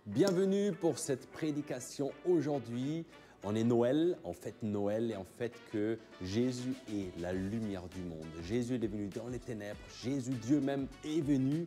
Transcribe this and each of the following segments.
Bienvenue pour cette prédication aujourd'hui. On est Noël, on fête Noël et on fête que Jésus est la lumière du monde. Jésus est venu dans les ténèbres, Jésus, Dieu même, est venu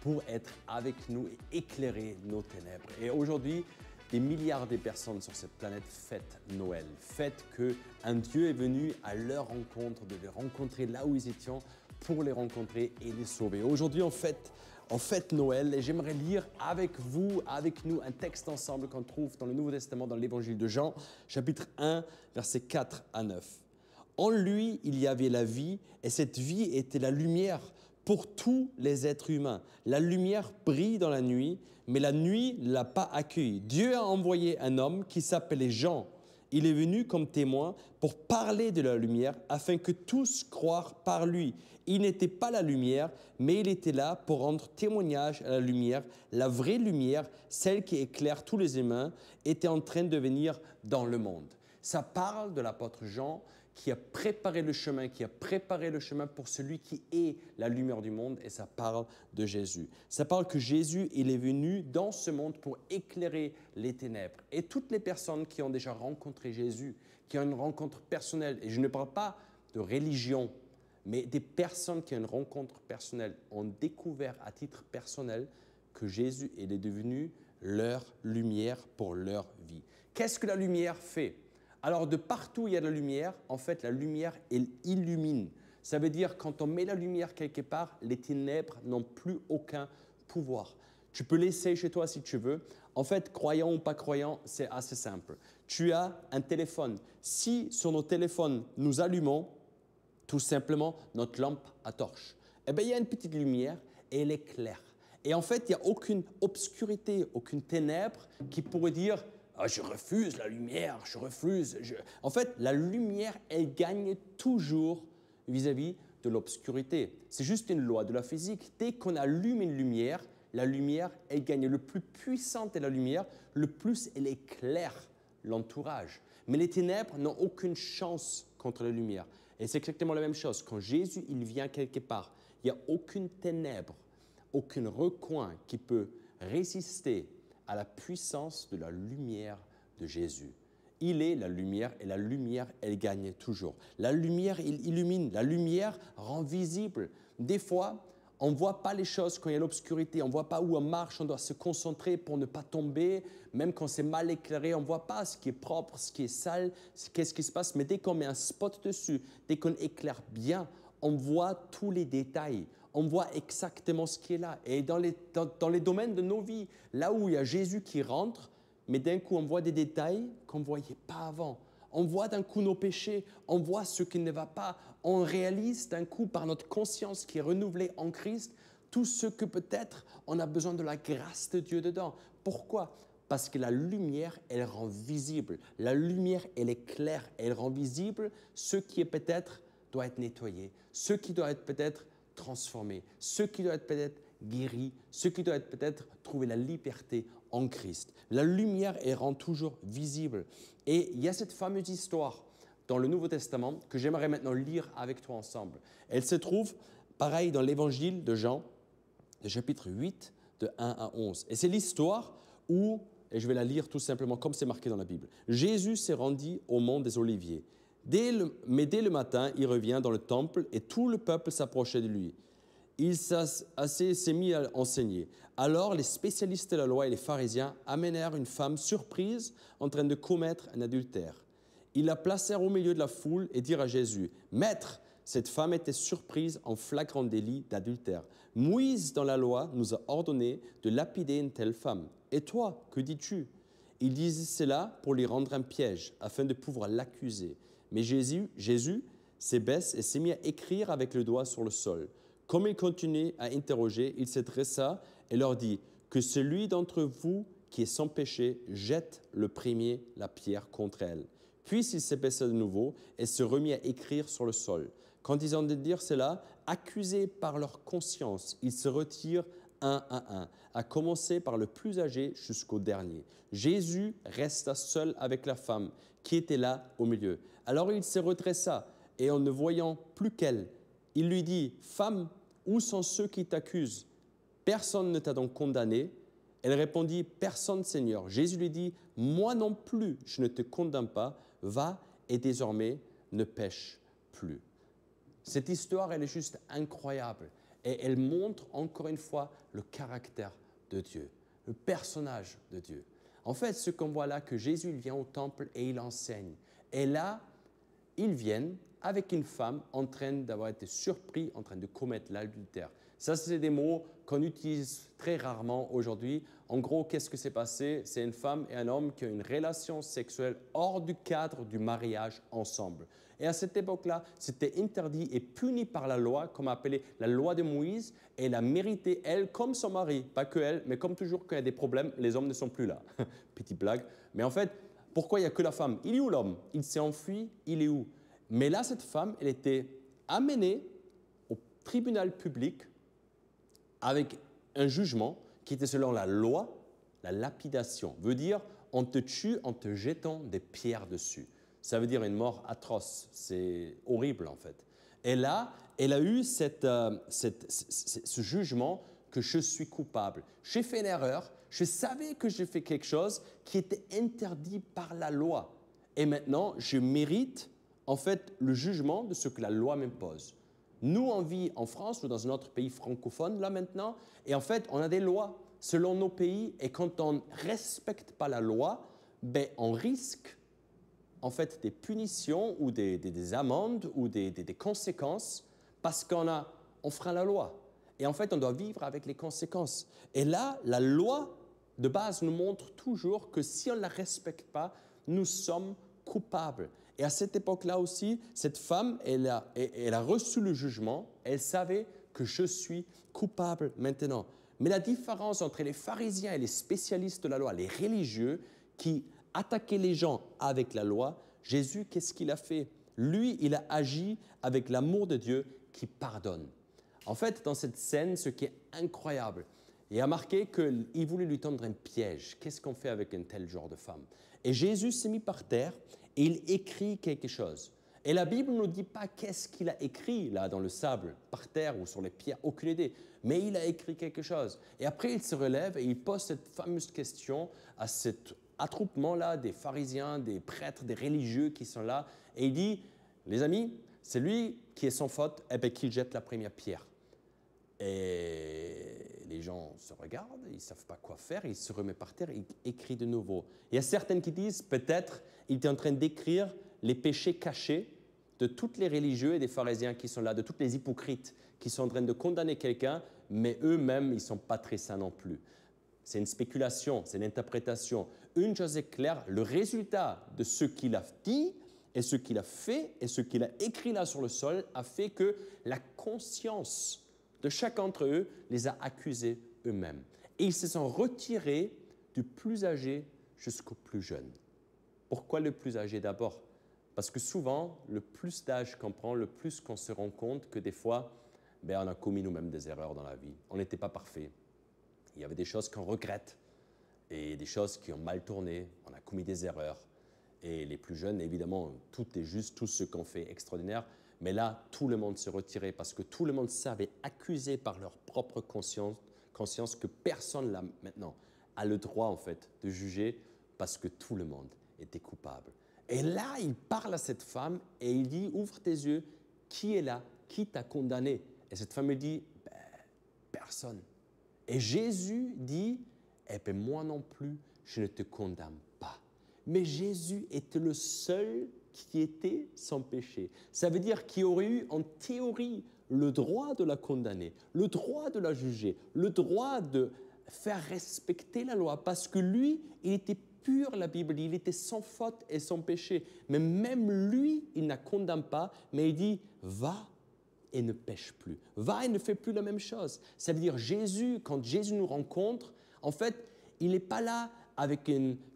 pour être avec nous et éclairer nos ténèbres. Et aujourd'hui, des milliards de personnes sur cette planète fêtent Noël, fêtent qu'un Dieu est venu à leur rencontre, de les rencontrer là où ils étaient pour les rencontrer et les sauver. Aujourd'hui, on fête Noël et j'aimerais lire avec vous, avec nous, un texte ensemble qu'on trouve dans le Nouveau Testament, dans l'Évangile de Jean, chapitre 1, versets 4 à 9. En lui, il y avait la vie et cette vie était la lumière pour tous les êtres humains. La lumière brille dans la nuit, mais la nuit ne l'a pas accueillie. Dieu a envoyé un homme qui s'appelait Jean. Il est venu comme témoin pour parler de la lumière afin que tous croient par lui. Il n'était pas la lumière, mais il était là pour rendre témoignage à la lumière. La vraie lumière, celle qui éclaire tous les humains, était en train de venir dans le monde. Ça parle de l'apôtre Jean qui a préparé le chemin, pour celui qui est la lumière du monde et ça parle de Jésus. Ça parle que Jésus, il est venu dans ce monde pour éclairer les ténèbres. Et toutes les personnes qui ont déjà rencontré Jésus, qui ont une rencontre personnelle, et je ne parle pas de religion, mais des personnes qui ont une rencontre personnelle, ont découvert à titre personnel que Jésus, il est devenu leur lumière pour leur vie. Qu'est-ce que la lumière fait ? Alors, de partout où il y a de la lumière, en fait, la lumière, elle illumine. Ça veut dire quand on met la lumière quelque part, les ténèbres n'ont plus aucun pouvoir. Tu peux l'essayer chez toi si tu veux. En fait, croyant ou pas croyant, c'est assez simple. Tu as un téléphone. Si sur nos téléphones, nous allumons tout simplement notre lampe à torche, eh bien, il y a une petite lumière et elle éclaire. Et en fait, il n'y a aucune obscurité, aucune ténèbre qui pourrait dire « Ah, je refuse la lumière, je refuse. » En fait, la lumière, elle gagne toujours vis-à-vis de l'obscurité. C'est juste une loi de la physique. Dès qu'on allume une lumière, la lumière, elle gagne. Le plus puissante est la lumière, le plus elle éclaire l'entourage. Mais les ténèbres n'ont aucune chance contre la lumière. Et c'est exactement la même chose. Quand Jésus, il vient quelque part, il n'y a aucune ténèbre, aucun recoin qui peut résister à la puissance de la lumière de Jésus. Il est la lumière et la lumière, elle gagne toujours. La lumière, il illumine. La lumière rend visible. Des fois, on ne voit pas les choses quand il y a l'obscurité. On ne voit pas où on marche. On doit se concentrer pour ne pas tomber. Même quand c'est mal éclairé, on ne voit pas ce qui est propre, ce qui est sale, qu'est-ce qui se passe. Mais dès qu'on met un spot dessus, dès qu'on éclaire bien, on voit tous les détails. On voit exactement ce qui est là. Et dans les domaines de nos vies, là où il y a Jésus qui rentre, mais d'un coup, on voit des détails qu'on ne voyait pas avant. On voit d'un coup nos péchés, on voit ce qui ne va pas. On réalise d'un coup par notre conscience qui est renouvelée en Christ, tout ce que peut-être on a besoin de la grâce de Dieu dedans. Pourquoi ? Parce que la lumière, elle rend visible. La lumière, elle éclaire, elle rend visible ce qui est peut-être doit être nettoyé, ce qui doit être peut-être transformé, ce qui doit être peut-être guéri, ce qui doit être peut-être trouver la liberté en Christ. La lumière, elle rend toujours visible. Et il y a cette fameuse histoire dans le Nouveau Testament que j'aimerais maintenant lire avec toi ensemble. Elle se trouve, pareil, dans l'Évangile de Jean, le chapitre 8, de 1 à 11. Et c'est l'histoire où, et je vais la lire tout simplement comme c'est marqué dans la Bible, Jésus s'est rendu au mont des Oliviers. Mais dès le matin, il revient dans le temple et tout le peuple s'approchait de lui. Il s'est mis à enseigner. Alors, les spécialistes de la loi et les pharisiens amenèrent une femme surprise en train de commettre un adultère. Ils la placèrent au milieu de la foule et dirent à Jésus, « Maître, cette femme était surprise en flagrant délit d'adultère. Moïse, dans la loi, nous a ordonné de lapider une telle femme. Et toi, que dis-tu » Ils disaient cela pour lui rendre un piège, afin de pouvoir l'accuser. Mais Jésus s'abaisse et s'est mis à écrire avec le doigt sur le sol. Comme il continuait à interroger, il se dressa et leur dit « Que celui d'entre vous qui est sans péché jette le premier la pierre contre elle. » Puis il s'abaissa de nouveau et se remit à écrire sur le sol. Quand ils entendirent dire cela, accusés par leur conscience, ils se retirent un à un, à commencer par le plus âgé jusqu'au dernier. Jésus resta seul avec la femme qui était là au milieu. Alors il se redressa et en ne voyant plus qu'elle, il lui dit « Femme, où sont ceux qui t'accusent ? Personne ne t'a donc condamné ? » Elle répondit, personne, Seigneur. Jésus lui dit, moi non plus, je ne te condamne pas, va et désormais ne pêche plus. Cette histoire, elle est juste incroyable et elle montre encore une fois le caractère de Dieu, le personnage de Dieu. En fait, ce qu'on voit là, que Jésus il vient au temple et il enseigne. Et là, ils viennent avec une femme en train d'avoir été surpris, en train de commettre l'adultère. Ça, c'est des mots qu'on utilise très rarement aujourd'hui. En gros, qu'est-ce que s'est passé? C'est une femme et un homme qui ont une relation sexuelle hors du cadre du mariage ensemble. Et à cette époque-là, c'était interdit et puni par la loi, comme appelée la loi de Moïse. Et elle a mérité, elle, comme son mari, pas que elle, mais comme toujours, quand il y a des problèmes, les hommes ne sont plus là. Petite blague. Mais en fait, pourquoi il n'y a que la femme? Il est où l'homme? Il s'est enfui, il est où? Mais là, cette femme, elle était amenée au tribunal public avec un jugement qui était selon la loi, la lapidation. Veut dire, on te tue en te jetant des pierres dessus. Ça veut dire une mort atroce. C'est horrible, en fait. Et là, elle a eu ce jugement que je suis coupable. J'ai fait une erreur. Je savais que j'ai fait quelque chose qui était interdit par la loi. Et maintenant, je mérite, en fait, le jugement de ce que la loi m'impose. Nous, on vit en France ou dans un autre pays francophone, là maintenant, et en fait, on a des lois selon nos pays, et quand on ne respecte pas la loi, ben, on risque, en fait, des punitions ou des amendes ou des conséquences parce on freine la loi. Et en fait, on doit vivre avec les conséquences. Et là, la loi de base nous montre toujours que si on ne la respecte pas, nous sommes coupables. Et à cette époque-là aussi, cette femme, elle a reçu le jugement, elle savait que je suis coupable maintenant. Mais la différence entre les pharisiens et les spécialistes de la loi, les religieux qui attaquaient les gens avec la loi, Jésus, qu'est-ce qu'il a fait? Lui, il a agi avec l'amour de Dieu qui pardonne. En fait, dans cette scène, ce qui est incroyable, il a marqué qu'il voulait lui tendre un piège. Qu'est-ce qu'on fait avec un tel genre de femme? Et Jésus s'est mis par terre et il écrit quelque chose. Et la Bible ne nous dit pas qu'est-ce qu'il a écrit là dans le sable, par terre ou sur les pierres, aucune idée. Mais il a écrit quelque chose. Et après, il se relève et il pose cette fameuse question à cet attroupement-là des pharisiens, des prêtres, des religieux qui sont là. Et il dit, les amis, c'est lui qui est sans faute, eh bien qu'il jette la première pierre. Et les gens se regardent, ils ne savent pas quoi faire, il se remet par terre, il écrit de nouveau. Il y a certaines qui disent, peut-être, il est en train d'écrire les péchés cachés de tous les religieux et des pharisiens qui sont là, de tous les hypocrites qui sont en train de condamner quelqu'un, mais eux-mêmes, ils ne sont pas très saints non plus. C'est une spéculation, c'est une interprétation. Une chose est claire, le résultat de ce qu'il a dit et ce qu'il a fait et ce qu'il a écrit là sur le sol a fait que la conscience de chacun d'entre eux les a accusés eux-mêmes. Et ils se sont retirés du plus âgé jusqu'au plus jeune. Pourquoi le plus âgé d'abord? Parce que souvent, le plus d'âge qu'on prend, le plus qu'on se rend compte que des fois, on a commis nous-mêmes des erreurs dans la vie. On n'était pas parfait. Il y avait des choses qu'on regrette et des choses qui ont mal tourné. On a commis des erreurs. Et les plus jeunes, évidemment, tout est juste, tout ce qu'on fait extraordinaire. Mais là, tout le monde s'est retiré parce que tout le monde savait, accusé par leur propre conscience que personne là maintenant a le droit en fait de juger parce que tout le monde était coupable. Et là, il parle à cette femme et il dit, ouvre tes yeux, qui est là? Qui t'a condamné? Et cette femme lui dit, personne. Et Jésus dit, eh bien moi non plus, je ne te condamne pas. Mais Jésus était le seul qui était sans péché. Ça veut dire qu'il aurait eu en théorie le droit de la condamner, le droit de la juger, le droit de faire respecter la loi, parce que lui, il était pur, la Bible dit, il était sans faute et sans péché. Mais même lui, il ne condamne pas, mais il dit, va et ne pêche plus. Va et ne fais plus la même chose. Ça veut dire Jésus, quand Jésus nous rencontre, en fait, il n'est pas là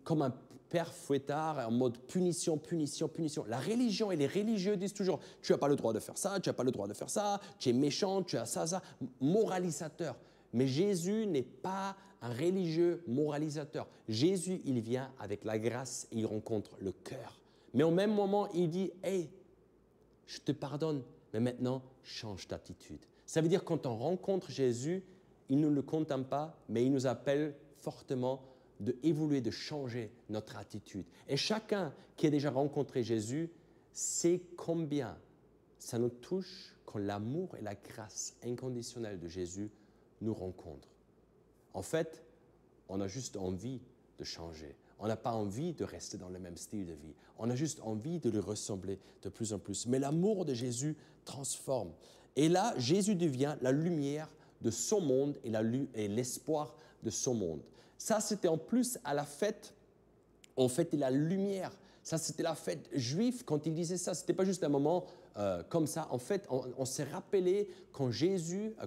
comme un père fouettard en mode punition, punition, punition. La religion et les religieux disent toujours, tu n'as pas le droit de faire ça, tu n'as pas le droit de faire ça, tu es méchant, tu as ça, ça, moralisateur. Mais Jésus n'est pas un religieux moralisateur. Jésus, il vient avec la grâce et il rencontre le cœur. Mais au même moment, il dit, hey, je te pardonne, mais maintenant, change d'attitude. Ça veut dire quand on rencontre Jésus, il ne le condamne pas, mais il nous appelle fortement d'évoluer, de changer notre attitude. Et chacun qui a déjà rencontré Jésus sait combien ça nous touche quand l'amour et la grâce inconditionnelle de Jésus nous rencontrent. En fait, on a juste envie de changer. On n'a pas envie de rester dans le même style de vie. On a juste envie de lui ressembler de plus en plus. Mais l'amour de Jésus transforme. Et là, Jésus devient la lumière de son monde et l'espoir de son monde. Ça, c'était en plus à la fête, on fêtait la lumière. Ça, c'était la fête juive quand il disait ça. Ce n'était pas juste un moment comme ça. En fait, on s'est rappelé quand Dieu,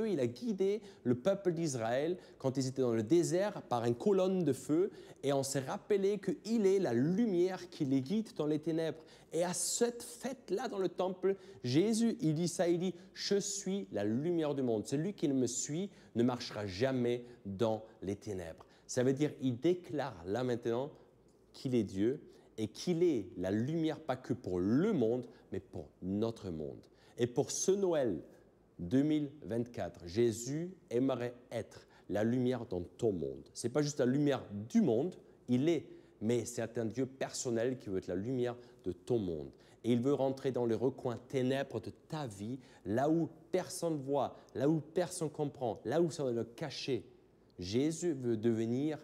il a guidé le peuple d'Israël quand ils étaient dans le désert par une colonne de feu. Et on s'est rappelé qu'il est la lumière qui les guide dans les ténèbres. Et à cette fête-là dans le temple, Jésus, il dit ça, il dit « Je suis la lumière du monde. Celui qui me suit ne marchera jamais dans les ténèbres. » Ça veut dire il déclare là maintenant qu'il est Dieu et qu'il est la lumière, pas que pour le monde, mais pour notre monde. Et pour ce Noël 2024, Jésus aimerait être la lumière dans ton monde. Ce n'est pas juste la lumière du monde, il est, mais c'est un Dieu personnel qui veut être la lumière de ton monde. Et il veut rentrer dans les recoins ténèbres de ta vie, là où personne ne voit, là où personne ne comprend, là où ça doit le cacher. Jésus veut devenir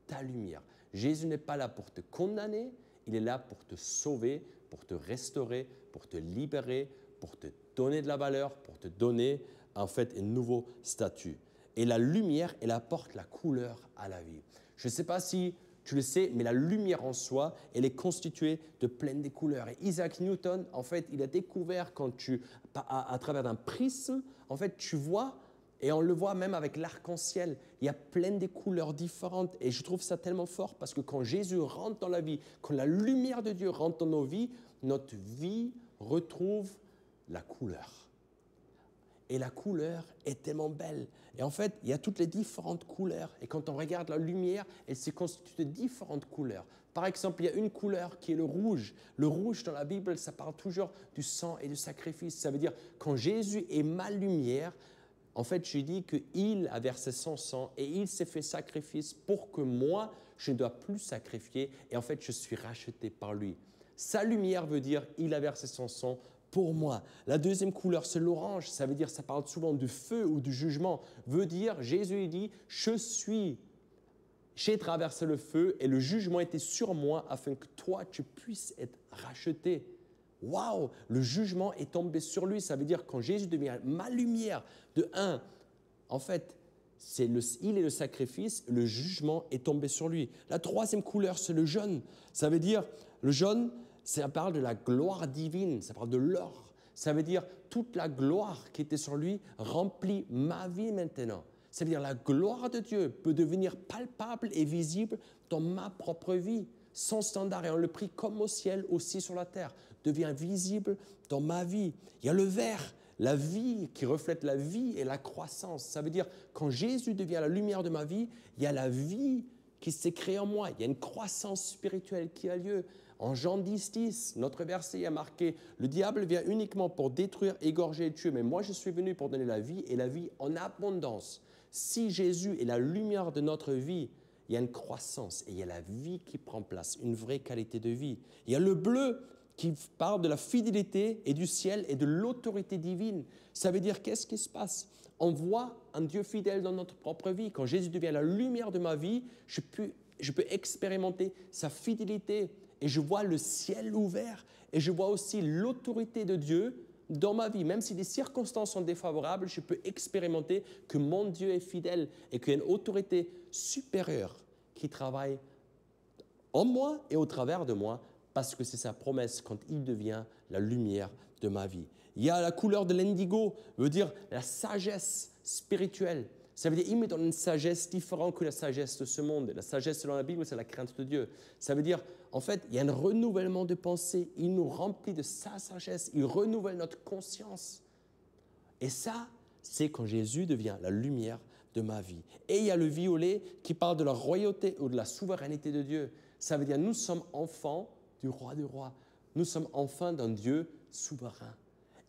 ta lumière. Jésus n'est pas là pour te condamner, il est là pour te sauver, pour te restaurer, pour te libérer, pour te donner de la valeur, pour te donner en fait un nouveau statut. Et la lumière, elle apporte la couleur à la vie. Je ne sais pas si tu le sais, mais la lumière en soi, elle est constituée de plein de couleurs. Et Isaac Newton, en fait, il a découvert à travers un prisme, en fait, tu vois. Et on le voit même avec l'arc-en-ciel. Il y a plein de couleurs différentes. Et je trouve ça tellement fort parce que quand Jésus rentre dans la vie, quand la lumière de Dieu rentre dans nos vies, notre vie retrouve la couleur. Et la couleur est tellement belle. Et en fait, il y a toutes les différentes couleurs. Et quand on regarde la lumière, elle se constitue de différentes couleurs. Par exemple, il y a une couleur qui est le rouge. Le rouge, dans la Bible, ça parle toujours du sang et du sacrifice. Ça veut dire, quand Jésus est ma lumière, en fait, je dis qu'il a versé son sang et il s'est fait sacrifice pour que moi, je ne dois plus sacrifier. Et en fait, je suis racheté par lui. Sa lumière veut dire il a versé son sang pour moi. La deuxième couleur, c'est l'orange. Ça veut dire, ça parle souvent du feu ou du jugement. Veut dire, Jésus dit, j'ai traversé le feu et le jugement était sur moi afin que toi, tu puisses être racheté. Waouh, le jugement est tombé sur lui. Ça veut dire quand Jésus devient ma lumière, en fait, il est le sacrifice, le jugement est tombé sur lui. La troisième couleur, c'est le jaune. Ça veut dire, le jaune, ça parle de la gloire divine, ça parle de l'or. Ça veut dire toute la gloire qui était sur lui remplit ma vie maintenant. Ça veut dire la gloire de Dieu peut devenir palpable et visible dans ma propre vie. Son standard, et on le prie comme au ciel, aussi sur la terre, devient visible dans ma vie. Il y a le vert, la vie qui reflète la vie et la croissance. Ça veut dire, quand Jésus devient la lumière de ma vie, il y a la vie qui s'est créée en moi. Il y a une croissance spirituelle qui a lieu. En Jean 10, notre verset a marqué « Le diable vient uniquement pour détruire, égorger et tuer, mais moi je suis venu pour donner la vie et la vie en abondance. » Si Jésus est la lumière de notre vie, il y a une croissance et il y a la vie qui prend place, une vraie qualité de vie. Il y a le bleu qui parle de la fidélité et du ciel et de l'autorité divine. Ça veut dire qu'est-ce qui se passe? On voit un Dieu fidèle dans notre propre vie. Quand Jésus devient la lumière de ma vie, je peux expérimenter sa fidélité et je vois le ciel ouvert et je vois aussi l'autorité de Dieu dans ma vie. Même si les circonstances sont défavorables, je peux expérimenter que mon Dieu est fidèle et qu'il y a une autorité supérieure qui travaille en moi et au travers de moi parce que c'est sa promesse quand il devient la lumière de ma vie. Il y a la couleur de l'indigo, veut dire la sagesse spirituelle. Ça veut dire qu'il me donne une sagesse différente que la sagesse de ce monde. La sagesse selon la Bible, c'est la crainte de Dieu. Ça veut dire, en fait, il y a un renouvellement de pensée. Il nous remplit de sa sagesse. Il renouvelle notre conscience. Et ça, c'est quand Jésus devient la lumière de ma vie. Et il y a le violet qui parle de la royauté ou de la souveraineté de Dieu. Ça veut dire nous sommes enfants du roi des rois. Nous sommes enfants d'un Dieu souverain.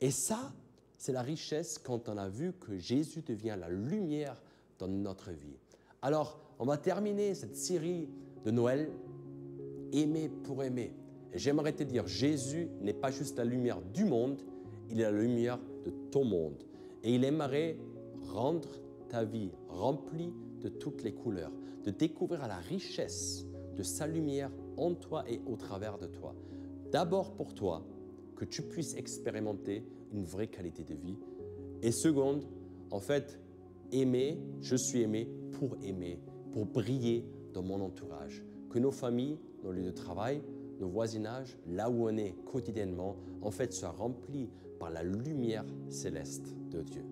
Et ça, c'est la richesse quand on a vu que Jésus devient la lumière dans notre vie. Alors, on va terminer cette série de Noël, Aimer pour aimer. Et j'aimerais te dire, Jésus n'est pas juste la lumière du monde, il est la lumière de ton monde. Et il aimerait rendre ta vie remplie de toutes les couleurs, de découvrir la richesse de sa lumière en toi et au travers de toi. D'abord pour toi, que tu puisses expérimenter une vraie qualité de vie. Et seconde, en fait, aimer, je suis aimé, pour briller dans mon entourage. Que nos familles, nos lieux de travail, nos voisinages, là où on est quotidiennement, en fait, soient remplis par la lumière céleste de Dieu.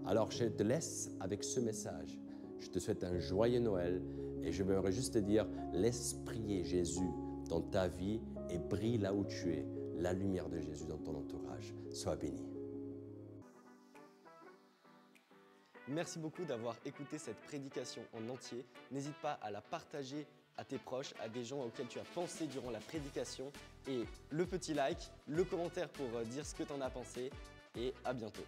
Alors, je te laisse avec ce message. Je te souhaite un joyeux Noël et je voudrais juste te dire, laisse prier Jésus dans ta vie et brille là où tu es, la lumière de Jésus dans ton entourage. Sois béni. Merci beaucoup d'avoir écouté cette prédication en entier. N'hésite pas à la partager à tes proches, à des gens auxquels tu as pensé durant la prédication. Et le petit like, le commentaire pour dire ce que tu en as pensé. Et à bientôt.